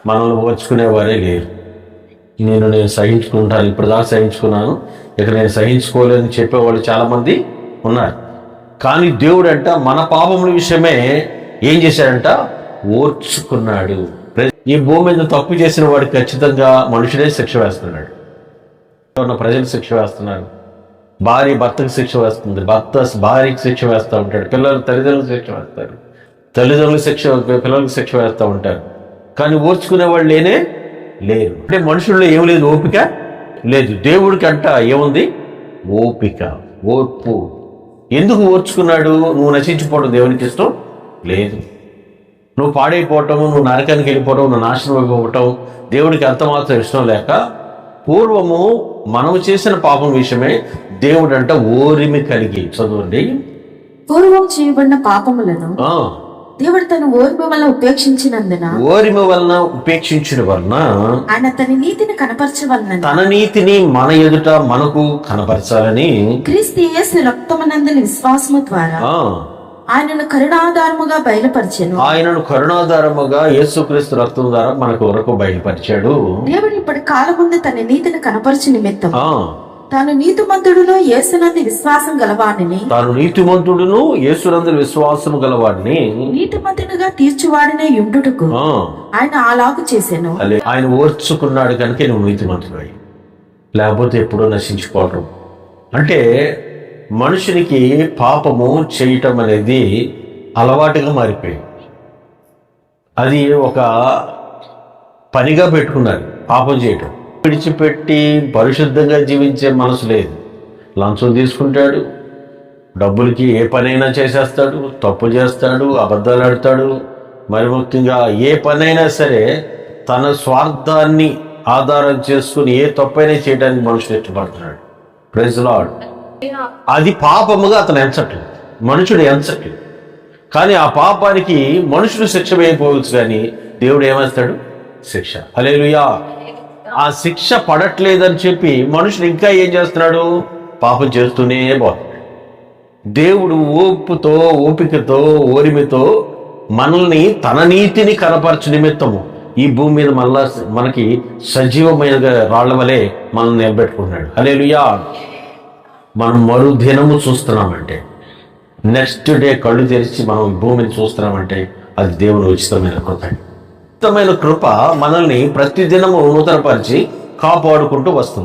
మనల్ని ఓర్చుకునేవారే లేరు. నేను సహించుకుంటాను, ఇప్పుడు దాకా సహించుకున్నాను, ఇక నేను సహించుకోలేదని చెప్పేవాళ్ళు చాలామంది ఉన్నారు. కానీ దేవుడు అంట మన పాపముల విషయమే ఏం చేశాడంట? ఓర్చుకున్నాడు. ఈ భూమి మీద తప్పు చేసిన వాడికి ఖచ్చితంగా మనుషుడే శిక్ష వేస్తున్నాడు. ప్రజలు శిక్ష వేస్తున్నారు, భార్య భర్తకు శిక్ష వేస్తుంది, భర్త భార్యకి శిక్ష వేస్తూ ఉంటాడు, పిల్లలు తల్లిదండ్రులకు శిక్ష వేస్తారు, తల్లిదండ్రులకు పిల్లలకు శిక్ష వేస్తూ ఉంటారు. కానీ ఓర్చుకునే వాళ్ళు లేరు. అంటే మనుషుల్లో ఏం లేదు, ఓపిక లేదు. దేవుడికి అంట ఏముంది? ఓపిక, ఓర్పు. ఎందుకు ఓర్చుకున్నాడు? నువ్వు నశించిపోవడం దేవునికి ఇష్టం లేదు. నువ్వు పాడైపోవటం, నువ్వు నరకానికి వెళ్ళిపోవడం, నువ్వు నాశనం అయిపోవటం దేవుడికి అంత మాత్రం ఇష్టం లేక పూర్వము మనము చేసిన పాపం విషయమే దేవుడు అంట ఓరిమి కలిగి. చదవండి. పూర్వం చేయబడిన పాపములను దేవుడు తన ఓర్మి వలన ఉపేక్షించిన వలన ఆయన తన నీతిని కనపరచవలన, తన నీతిని మన ఎదుట మనకు కనపరచాలని క్రీస్తు యేసు రక్తమునందలి విశ్వాసము ద్వారా ఆయనను కరుణాధారముగా బయలుపరిచెను. ఆయనను కరుణాధారముగా యేసుక్రీస్తు రక్తం ద్వారా మనకు వరకు బయలుపరిచాడు. దేవుడు ఇప్పటి కాలముందు తన నీతిని కనపరచు నిమిత్తం తాను నీతిమంతుడును యేసునందు విశ్వాసం గలవాడిని నీతిమంతునిగా తీర్చువాడినే యుండుటకు ఆయన అలాగు చేశాను. ఆయన ఓర్చుకున్నాడు కనుక నువ్వు నీతిమంతుడు, లేకపోతే ఎప్పుడో నశించుకోవటం. అంటే మనుషునికి పాపము చేయటం అనేది అలవాటుగా మారిపోయింది. అది ఒక పనిగా పెట్టుకున్నారు పాపం చేయటం. విడిచిపెట్టి పరిశుద్ధంగా జీవించే మనసు లేదు. లంచం తీసుకుంటాడు, డబ్బులకి ఏ పనైనా చేసేస్తాడు, తప్పు చేస్తాడు, అబద్ధాలు ఆడతాడు. మరి ముఖ్యంగా ఏ పనైనా సరే తన స్వార్థాన్ని ఆధారం చేసుకుని ఏ తప్పైనా చేయడానికి మనుషులు ఇష్టపడుతున్నాడు. Praise Lord. అది పాపముగా అతను ఎంచట్లేదు, మనుషుడు ఎంచట్లేదు. కానీ ఆ పాపానికి మనుషుడు శిక్ష వేయకపోవచ్చు, కానీ దేవుడు ఏమేస్తాడు? శిక్ష. హల్లెలూయా. ఆ శిక్ష పడట్లేదని చెప్పి మనుషుడు ఇంకా ఏం చేస్తున్నాడు? పాపం చేస్తూనే పోతున్నాడు. దేవుడు ఓపికతో ఓరిమితో మనల్ని తన నీతిని కనపరచు నిమిత్తము ఈ భూమి మీద మళ్ళా మనకి సజీవమైన రాళ్ల వలె మనల్ని నిలబెట్టుకున్నాడు. హల్లెలూయా. మనం మరో దినము చూస్తున్నామంటే, నెక్స్ట్ డే కళ్ళు తెరిచి మనం భూమిని చూస్తున్నామంటే అది దేవుని ఉచితమైన కృప. ఉచితమైన కృప మనల్ని ప్రతిదినము నూతనపరిచి కాపాడుకుంటూ వస్తుంది.